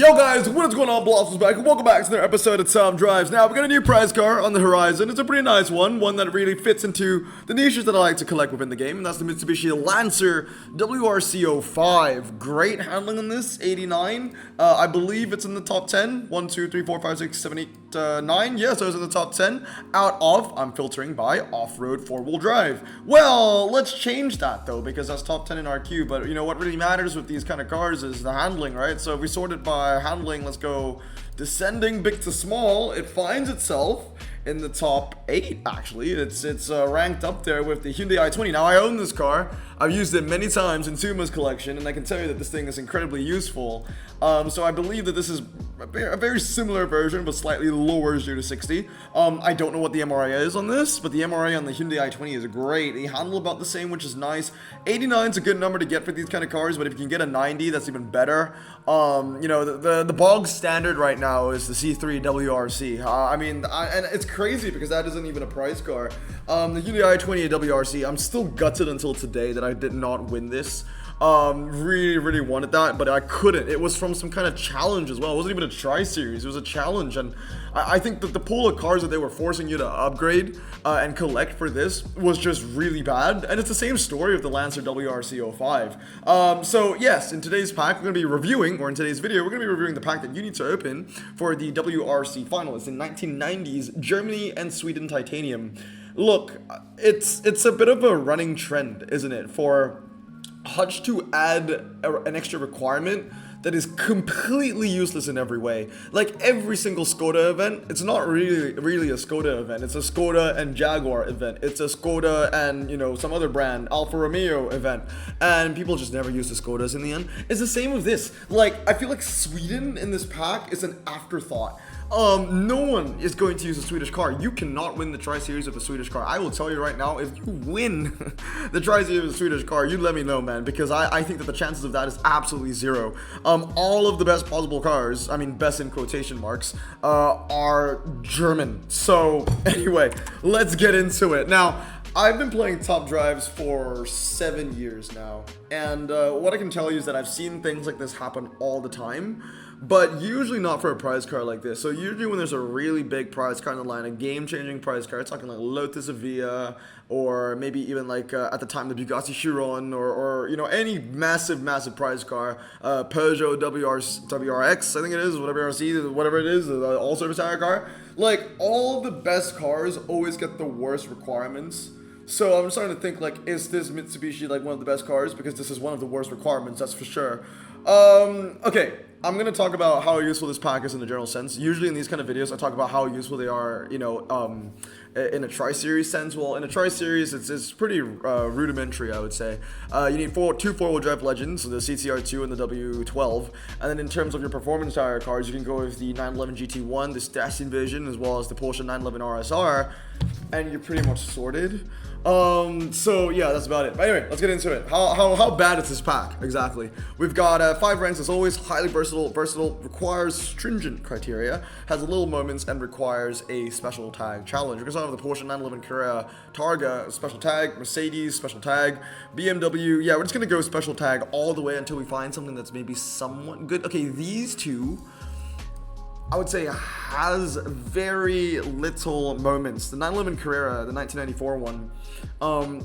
Yo guys, what is going on? Blossoms back, and welcome back to another episode of Tom Drives. Now, we got a new prize car on the horizon. It's a pretty nice one that really fits into the niches that I like to collect within the game, and that's the Mitsubishi Lancer WRC05. Great handling on this, 89. I believe it's in the top 10. 1, 2, 3, 4, 5, 6, 7, 8, 9. Yeah, so it's in the top 10 out of, I'm filtering by off-road four-wheel drive. Well, let's change that though, because that's top 10 in our queue, but you know what really matters with these kind of cars is the handling, right? So if we sort it by handling, let's go descending big to small. It finds itself in the top 8 actually. It's ranked up there with the Hyundai i20. Now I own this car. I've used it many times in Suma's collection, and I can tell you that this thing is incredibly useful. So I believe that this is a very similar version, but slightly lower 0 to 60. I don't know what the MRA is on this, but the MRA on the Hyundai i20 is great. They handle about the same, which is nice. 89 is a good number to get for these kind of cars, but if you can get a 90, that's even better. You know, the bog standard right now is the C3 WRC. And it's crazy because that isn't even a prize car. The Hyundai i20 WRC, I'm still gutted until today that I did not win this. Really wanted that, but I couldn't. It was from some kind of challenge as well. It wasn't even a tri-series, it was a challenge, and I think that the pool of cars that they were forcing you to upgrade and collect for this was just really bad, and it's the same story of the Lancer WRC05. So yes, in today's pack, we're going to be reviewing, or in today's video, we're going to be reviewing the pack that you need to open for the WRC finalists in 1990s Germany and Sweden titanium. Look, it's a bit of a running trend, isn't it, for Hutch to add an extra requirement that is completely useless in every way. Like every single Skoda event, it's not really a Skoda event. It's a Skoda and Jaguar event. It's a Skoda and, you know, some other brand, Alfa Romeo event. And people just never use the Skodas in the end. It's the same with this. Like, I feel like Sweden in this pack is an afterthought. No one is going to use a Swedish car. You cannot win the Tri-Series with a Swedish car. I will tell you right now, if you win the Tri-Series with a Swedish car, you let me know, man, because I think that the chances of that is absolutely zero. All of the best possible cars, I mean best in quotation marks, are German. So anyway, let's get into it. Now, I've been playing Top Drives for 7 years now, and what I can tell you is that I've seen things like this happen all the time, but usually not for a prize car like this. So usually when there's a really big prize car in the line, a game-changing prize car, talking like Lotus Evija, or maybe even like at the time the Bugatti Chiron, or you know, any massive prize car, Peugeot WRX, I think it is, whatever it is, all-service tire car. Like, all the best cars always get the worst requirements. So I'm starting to think, like, is this Mitsubishi like one of the best cars? Because this is one of the worst requirements, that's for sure. Okay, I'm going to talk about how useful this pack is in the general sense. Usually in these kind of videos, I talk about how useful they are, you know, in a Tri-Series sense. Well, in a Tri-Series, it's pretty rudimentary, I would say. You need two four-wheel drive legends, so the CTR2 and the W12. And then in terms of your performance tire cars, you can go with the 911 GT1, the Station Vision, as well as the Porsche 911 RSR, and you're pretty much sorted. So yeah, that's about it. But anyway, let's get into it. How bad is this pack? Exactly. We've got 5 ranks as always, highly versatile, requires stringent criteria, has little moments, and requires a special tag challenge. We're gonna start with the Porsche 911 Carrera Targa, special tag, Mercedes, special tag, BMW, yeah, we're just gonna go special tag all the way until we find something that's maybe somewhat good. Okay, these two, I would say, has very little moments. The 911 Carrera, the 1994 one,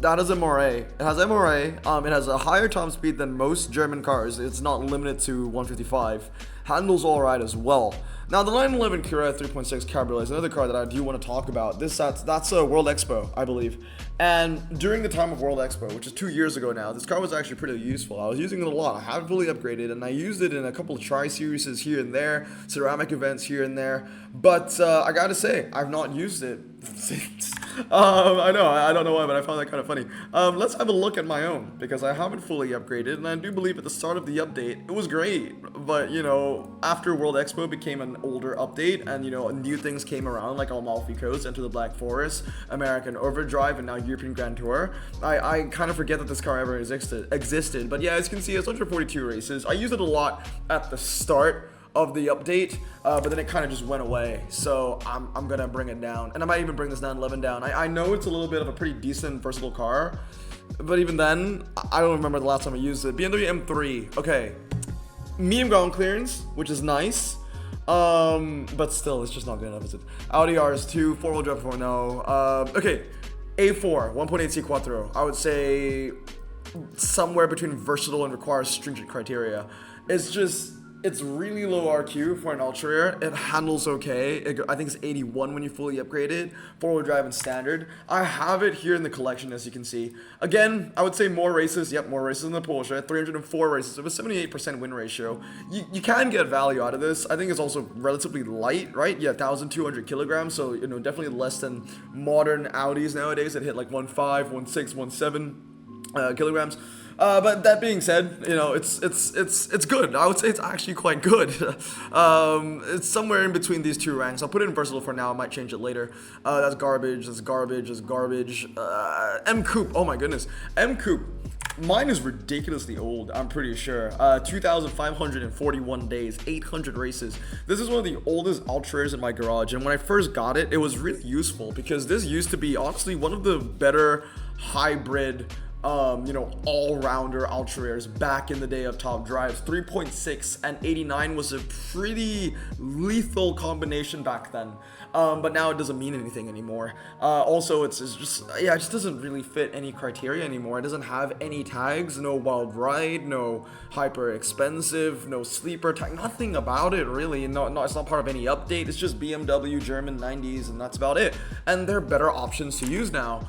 that is MRA. It has MRA. It has a higher top speed than most German cars. It's not limited to 155. Handles all right as well. Now, the 911 Carrera 3.6 Cabriolet is another car that I do want to talk about. That's a World Expo, I believe. And during the time of World Expo, which is 2 years ago now, this car was actually pretty useful. I was using it a lot. I haven't fully upgraded, and I used it in a couple of Tri-Series here and there, ceramic events here and there. But I gotta say, I've not used it since. I don't know why, but I found that kind of funny. Let's have a look at my own, because I haven't fully upgraded, and I do believe at the start of the update, it was great. But, you know, after World Expo became an older update, and, you know, new things came around, like Amalfi Coast, Enter the Black Forest, American Overdrive, and now European Grand Tour, I kind of forget that this car ever existed. But yeah, as you can see, it's 142 races. I used it a lot at the start of the update, but then it kind of just went away, so I'm gonna bring it down, and I might even bring this 911 down. I know it's a little bit of a pretty decent, versatile car, but even then, I don't remember the last time I used it. BMW M3, okay, medium ground clearance, which is nice. But still, it's just not good enough, is it? Audi RS2, 4-wheel drive 4.0. Okay, A4, 1.8T Quattro. I would say somewhere between versatile and requires stringent criteria. It's really low RQ for an ultra rare. It handles okay. I think it's 81 when you fully upgrade it. 4-wheel drive and standard. I have it here in the collection, as you can see. Again, I would say more races. Yep, more races than the Porsche. 304 races with a 78% win ratio. You can get value out of this. I think it's also relatively light, right? Yeah, 1,200 kilograms. So, definitely less than modern Audis nowadays that hit like 1.5, 1.6, 1.7 kilograms. But that being said, it's good. I would say it's actually quite good. It's somewhere in between these two ranks. I'll put it in versatile for now. I might change it later. That's garbage. That's garbage. That's garbage. M Coupe. Oh my goodness. M Coupe. Mine is ridiculously old, I'm pretty sure. 2,541 days, 800 races. This is one of the oldest ultra rares in my garage, and when I first got it, it was really useful because this used to be honestly one of the better hybrid all-rounder ultra rares back in the day of top drives. 3.6 and 89 was a pretty lethal combination back then. But now it doesn't mean anything anymore. Also, it just doesn't really fit any criteria anymore. It doesn't have any tags, no wild ride, no hyper expensive, no sleeper tag, nothing about it really. No, it's not part of any update. It's just BMW German 90s, and that's about it. And there are better options to use now.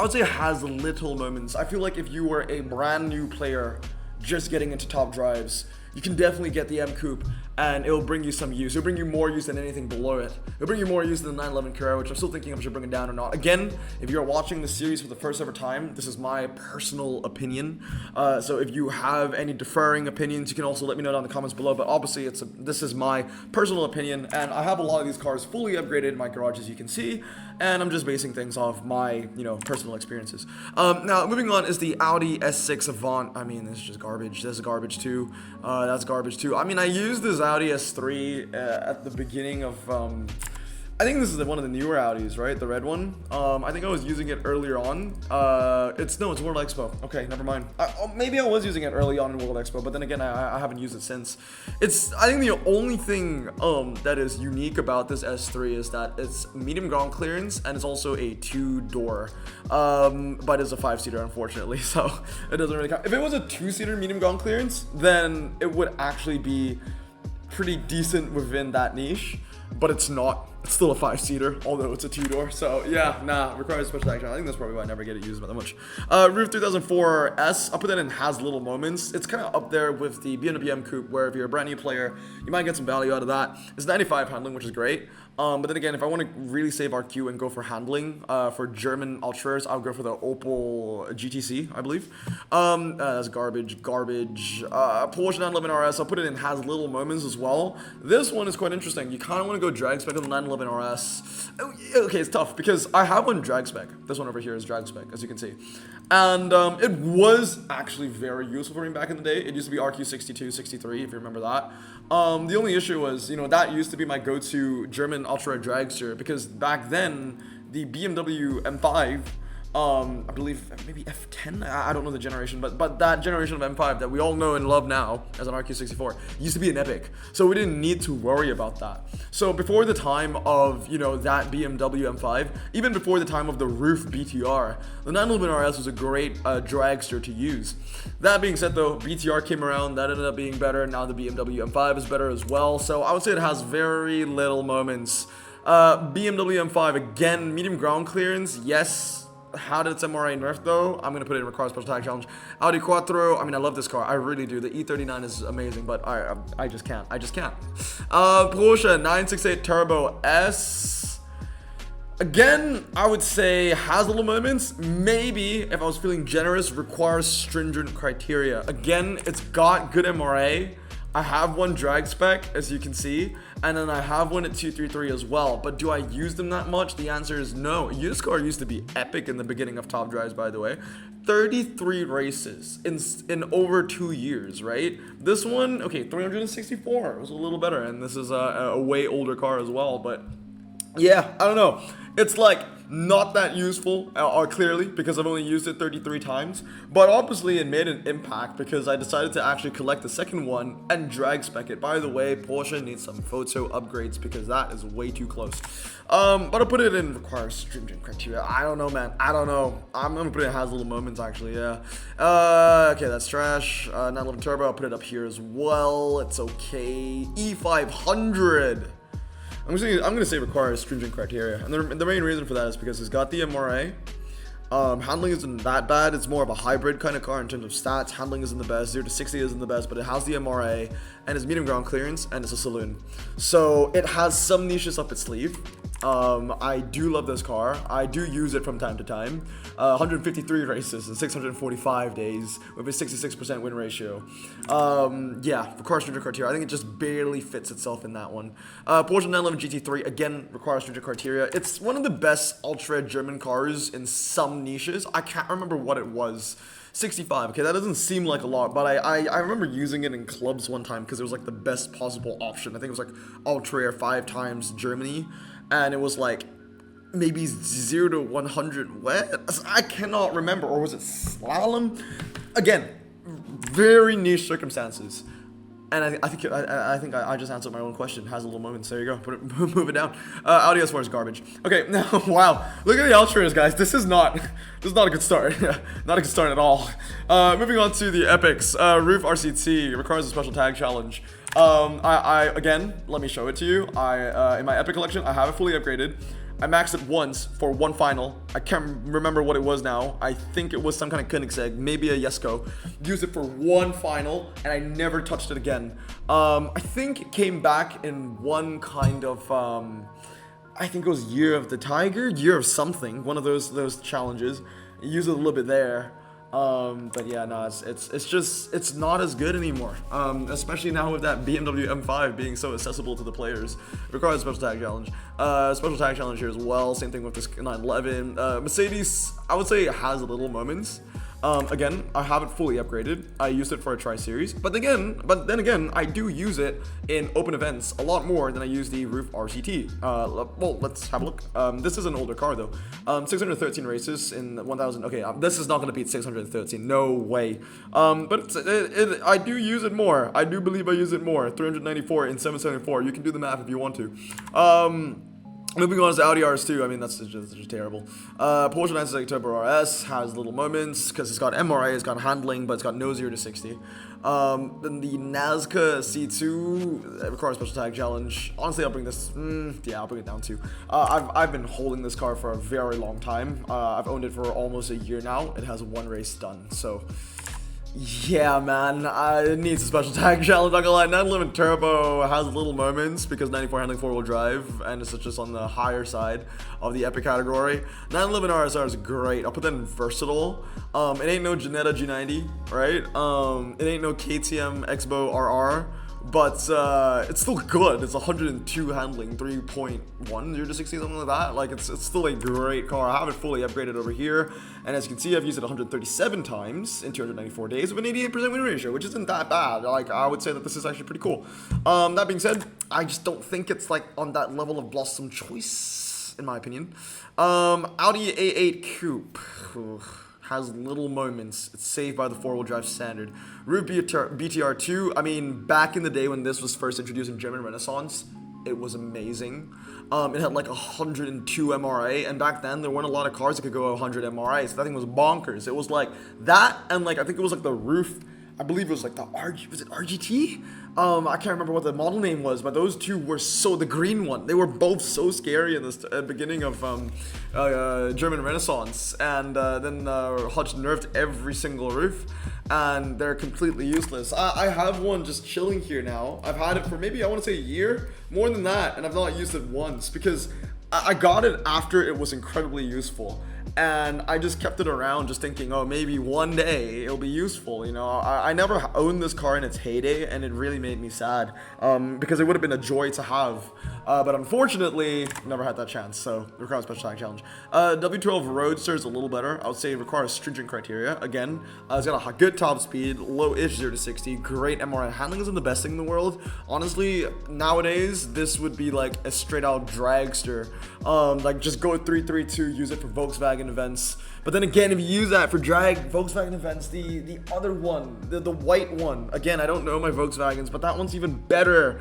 I would say it has little moments. I feel like if you were a brand new player just getting into top drives, you can definitely get the M Coupe and it'll bring you some use. It'll bring you more use than anything below it. It'll bring you more use than the 911 Carrera, which I'm still thinking if I should bring it down or not. Again, if you're watching this series for the first ever time, this is my personal opinion. So if you have any differing opinions, you can also let me know down in the comments below. But obviously, this is my personal opinion, and I have a lot of these cars fully upgraded in my garage, as you can see, and I'm just basing things off my, personal experiences. Now, moving on is the Audi S6 Avant. I mean, this is just garbage. This is garbage too. That's garbage too. I mean, I used this Audi S3 at the beginning of I think this is one of the newer Audis, right? The red one. I think I was using it earlier on. It's World Expo. Okay, never mind. Maybe I was using it early on in World Expo, but then again, I haven't used it since. I think the only thing that is unique about this S3 is that it's medium ground clearance and it's also a 2-door. But it's a 5-seater, unfortunately, so it doesn't really count. If it was a 2-seater medium ground clearance, then it would actually be pretty decent within that niche, but it's not. It's still a 5-seater, although it's a 2-door. So yeah, requires special action. I think that's probably why I never get it used that much. Roof 3004 S, I'll put that in has little moments. It's kind of up there with the BMW M Coupe, where if you're a brand new player, you might get some value out of that. It's 95 handling, which is great. But then again, if I want to really save RQ and go for handling, for German ultras, I'll go for the Opel GTC, I believe. That's garbage. Porsche 911 RS, I'll put it in has little moments as well. This one is quite interesting. You kind of want to go drag spec on the 911 RS. Okay, it's tough because I have one drag spec. This one over here is drag spec, as you can see. And it was actually very useful for me back in the day. It used to be RQ62, 63, if you remember that. The only issue was, that used to be my go-to German ultra dragster, because back then the BMW M5, I believe maybe F10, I don't know the generation, but that generation of M5 that we all know and love now as an RQ64 used to be an epic, so we didn't need to worry about that. So before the time of that BMW M5, even before the time of the roof BTR, the 911 RS was a great dragster to use. That being said though, BTR came around, that ended up being better. Now the BMW M5 is better as well, so I would say it has very little moments. BMW M5, again, medium ground clearance, yes. How did its MRA nerf though? I'm going to put it in requires special tag challenge. Audi Quattro, I mean, I love this car. I really do. The E39 is amazing, but I just can't. Porsche 968 Turbo S. Again, I would say has little moments. Maybe, if I was feeling generous, requires stringent criteria. Again, it's got good MRA. I have one drag spec, as you can see, and then I have one at 233 as well, but do I use them that much? The answer is no. This car used to be epic in the beginning of top drives, by the way. 33 races in over 2 years, right? This one, okay, 364, it was a little better, and this is a way older car as well, but yeah, I don't know. It's like, Not that useful, clearly, because I've only used it 33 times. But obviously, it made an impact because I decided to actually collect the second one and drag spec it. By the way, Porsche needs some photo upgrades because that is way too close. But I'll put it in requires stringent criteria. I don't know, man. I don't know. I'm gonna put it in has little moments, actually. Yeah. Okay, that's trash. 911 turbo. I'll put it up here as well. It's okay. E500. I'm gonna say requires stringent criteria, and the main reason for that is because it's got the MRA. Handling isn't that bad. It's more of a hybrid kind of car in terms of stats. Handling isn't the best. 0 to 60 isn't the best, but it has the MRA and it's medium ground clearance and it's a saloon. So it has some niches up its sleeve. I do love this car. I do use it from time to time. 153 races in 645 days with a 66% win ratio. Yeah, requires stringent criteria. I think it just barely fits itself in that one. Porsche 911 GT3 again requires stringent criteria. It's one of the best ultra German cars in some niches. I can't remember what it was. 65. Okay, that doesn't seem like a lot, but I remember using it in clubs one time because it was like the best possible option. I think it was like ultra rare 5 times Germany. And it was like maybe 0 to 100 wet. I cannot remember. Or was it slalom? Again, very niche circumstances. And I think I just answered my own question. Has a little moments. There you go. Move it down. Audi S4 is garbage. Okay, now wow. Look at the ultras, guys. This is not a good start. Not a good start at all. Moving on to the epics. Roof RCT requires a special tag challenge. Again, let me show it to you. In my epic collection, I have it fully upgraded. I maxed it once for one final. I can't remember what it was now. I think it was some kind of Koenigsegg, maybe a Jesko. Used it for one final, and I never touched it again. I think it came back in one kind of, I think it was Year of the Tiger, Year of something, one of those challenges. Used it a little bit there. But yeah, no, it's not as good anymore. Especially now with that BMW M5 being so accessible to the players. It requires a special tag challenge. Special tag challenge here as well. Same thing with this 911. Mercedes, I would say it has little moments. Again, I have it fully upgraded. I used it for a tri-series, but then again, I do use it in open events a lot more than I use the Roof RCT. Well, let's have a look. This is an older car though. 613 races in 1,000. Okay, this is not going to beat 613. No way. But I do use it more. I do believe I use it more. 394 in 774. You can do the math if you want to. Moving on to Audi RS2, I mean, that's just terrible. Porsche 968 Turbo RS has little moments because it's got MRA, it's got handling, but it's got no 0 to 60. Then the Nazca C2 requires special tag challenge. Honestly, I'll bring this, yeah, I'll bring it down too. I've been holding this car for a very long time. I've owned it for almost a year now. It has 1 race done, so... Yeah, man, it needs a special tag challenge, not gonna lie. 911 Turbo has little moments because 94 handling 4-wheel drive, and it's just on the higher side of the epic category. 911 RSR is great. I'll put that in versatile. It ain't no Jetta G90, right? It ain't no KTM Expo RR. But it's still good. It's 102 handling, 3.1 0 to 60, something like that. Like it's still a great car. I have it fully upgraded over here, and as you can see, I've used it 137 times in 294 days with an 88% win ratio, which isn't that bad. Like I would say that this is actually pretty cool. That being said, I just don't think it's like on that level of Blossom choice, in my opinion. Audi A8 Coupe. Has little moments. It's saved by the 4-wheel drive standard. Roof BTR2, I mean, back in the day when this was first introduced in German Renaissance, it was amazing. It had like 102 MRA, and back then there weren't a lot of cars that could go 100 MRA, so that thing was bonkers. It was like that, and like I think it was like the Roof, I believe it was like the was it RGT? I can't remember what the model name was, but those two were the green one, they were both so scary in the beginning of German Renaissance, and then Hutch nerfed every single Roof, and they're completely useless. I have one just chilling here now. I've had it for maybe, I want to say a year, more than that, and I've not used it once, because I got it after it was incredibly useful. And I just kept it around just thinking, oh, maybe one day it'll be useful, you know. I never owned this car in its heyday, and it really made me sad because it would have been a joy to have. But unfortunately, never had that chance, so it requires special attack challenge. W12 Roadster is a little better. I would say it requires stringent criteria. Again, it's got a good top speed, low-ish 0 to 60, great MRI. Handling isn't the best thing in the world. Honestly, nowadays, this would be like a straight-out dragster. Like, just go 332, use it for Volkswagen events. But then again, if you use that for drag Volkswagen events, the other one, the white one, again, I don't know my Volkswagens, but that one's even better.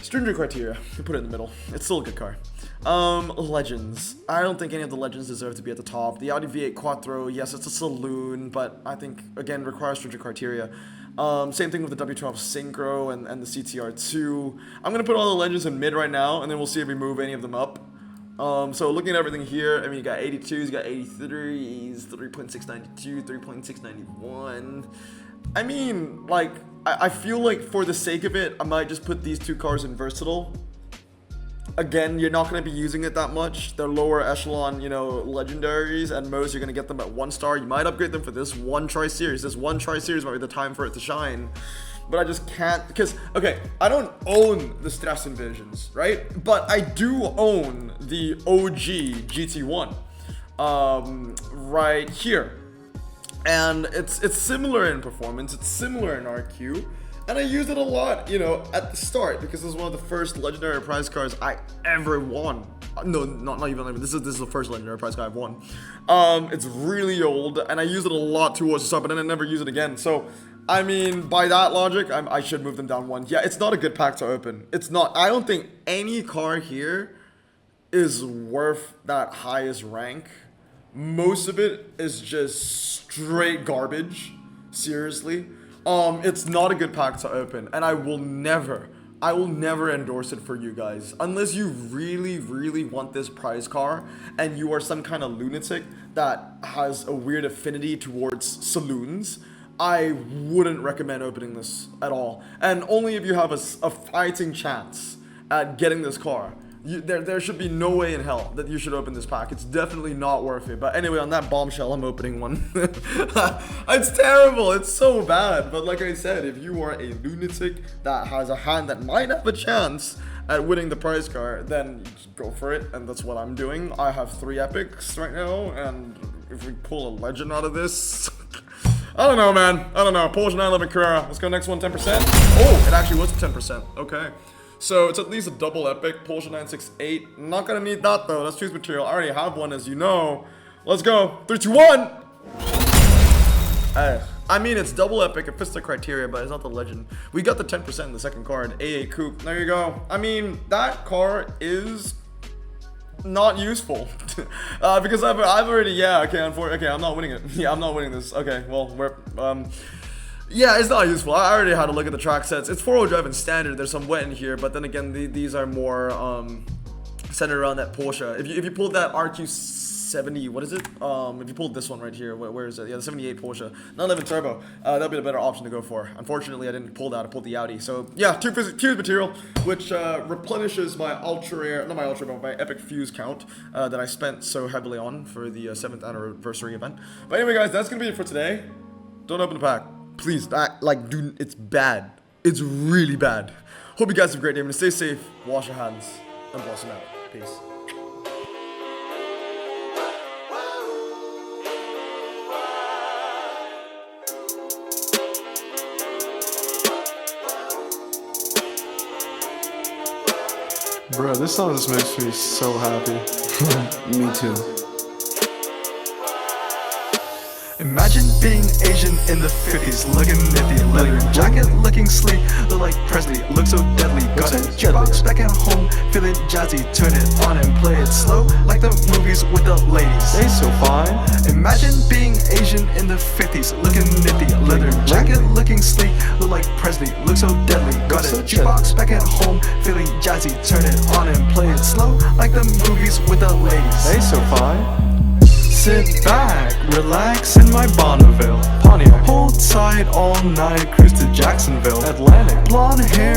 Stringent criteria, you put it in the middle. It's still a good car. Legends. I don't think any of the Legends deserve to be at the top. The Audi V8 Quattro, yes, it's a saloon, but I think, again, requires stringent criteria. Same thing with the W12 Synchro and the CTR2. I'm going to put all the Legends in mid right now, and then we'll see if we move any of them up. So looking at everything here, I mean, you got 82s, you got 83s, 3.692, 3.691. I mean, like, I feel like for the sake of it, I might just put these two cars in versatile. Again, you're not going to be using it that much. They're lower echelon, you know, legendaries. At most, you're going to get them at 1 star. You might upgrade them for this one Tri-Series. This one Tri-Series might be the time for it to shine. But I just can't, because, okay, I don't own the Stress Invasions, right? But I do own the OG GT1 right here. And it's similar in performance, it's similar in RQ, and I used it a lot, you know, at the start, because this is one of the first legendary prize cars I ever won. No, not even, this is the first legendary prize car I've won. It's really old, and I used it a lot towards the start, but then I never use it again. So, I mean, by that logic, I should move them down 1. Yeah, it's not a good pack to open. It's not. I don't think any car here is worth that highest rank. Most of it is just straight garbage. Seriously. It's not a good pack to open, and I will never endorse it for you guys. Unless you really, really want this prize car, and you are some kind of lunatic that has a weird affinity towards saloons, I wouldn't recommend opening this at all. And only if you have a fighting chance at getting this car. There should be no way in hell that you should open this pack. It's definitely not worth it. But anyway, on that bombshell, I'm opening one. It's terrible. It's so bad. But like I said, if you are a lunatic that has a hand that might have a chance at winning the prize car, then just go for it. And that's what I'm doing. I have 3 epics right now. And if we pull a legend out of this... I don't know, man. I don't know. Porsche 911 Carrera. Let's go next one, 10%. Oh, it actually was 10%. Okay. So it's at least a double epic, Porsche 968. Not gonna need that though, that's choose material. I already have one, as you know. Let's go, 3, 2, 1! I mean, it's double epic, it fits the criteria, but it's not the legend. We got the 10% in the second card, AA Coupe. There you go. I mean, that car is not useful. Because I've already, yeah, okay, I'm not winning it. Yeah, I'm not winning this. Okay, well, yeah, it's not useful. I already had a look at the track sets. It's 4-wheel drive and standard. There's some wet in here, but then again, these are more centered around that Porsche. If you pulled that RQ70, what is it? If you pulled this one right here, where is it? Yeah, the 78 Porsche, 911 Turbo. That'd be the better option to go for. Unfortunately, I didn't pull that. I pulled the Audi. So yeah, two fuse material, which replenishes my my epic fuse count that I spent so heavily on for the 7th anniversary event. But anyway, guys, that's gonna be it for today. Don't open the pack. Please, dude, it's bad. It's really bad. Hope you guys have a great day. Stay safe, wash your hands, and blossom out. Peace. Bro, this song just makes me so happy. Me too. Imagine being Asian in the 50s, looking nifty, leather jacket, looking sleek, look like Presley, look so deadly. Got a jukebox back at home, feeling jazzy, turn it on and play it slow, like the movies with the ladies. They so fine. Imagine being Asian in the 50s, looking nifty, leather jacket, looking sleek, look like Presley, look so deadly. Got a jukebox back at home, feeling jazzy, turn it on and play it slow, like the movies with the ladies. They so fine. Sit back, relax in my Bonneville Pontiac. Hold tight all night, cruise to Jacksonville. Atlantic. Blonde hair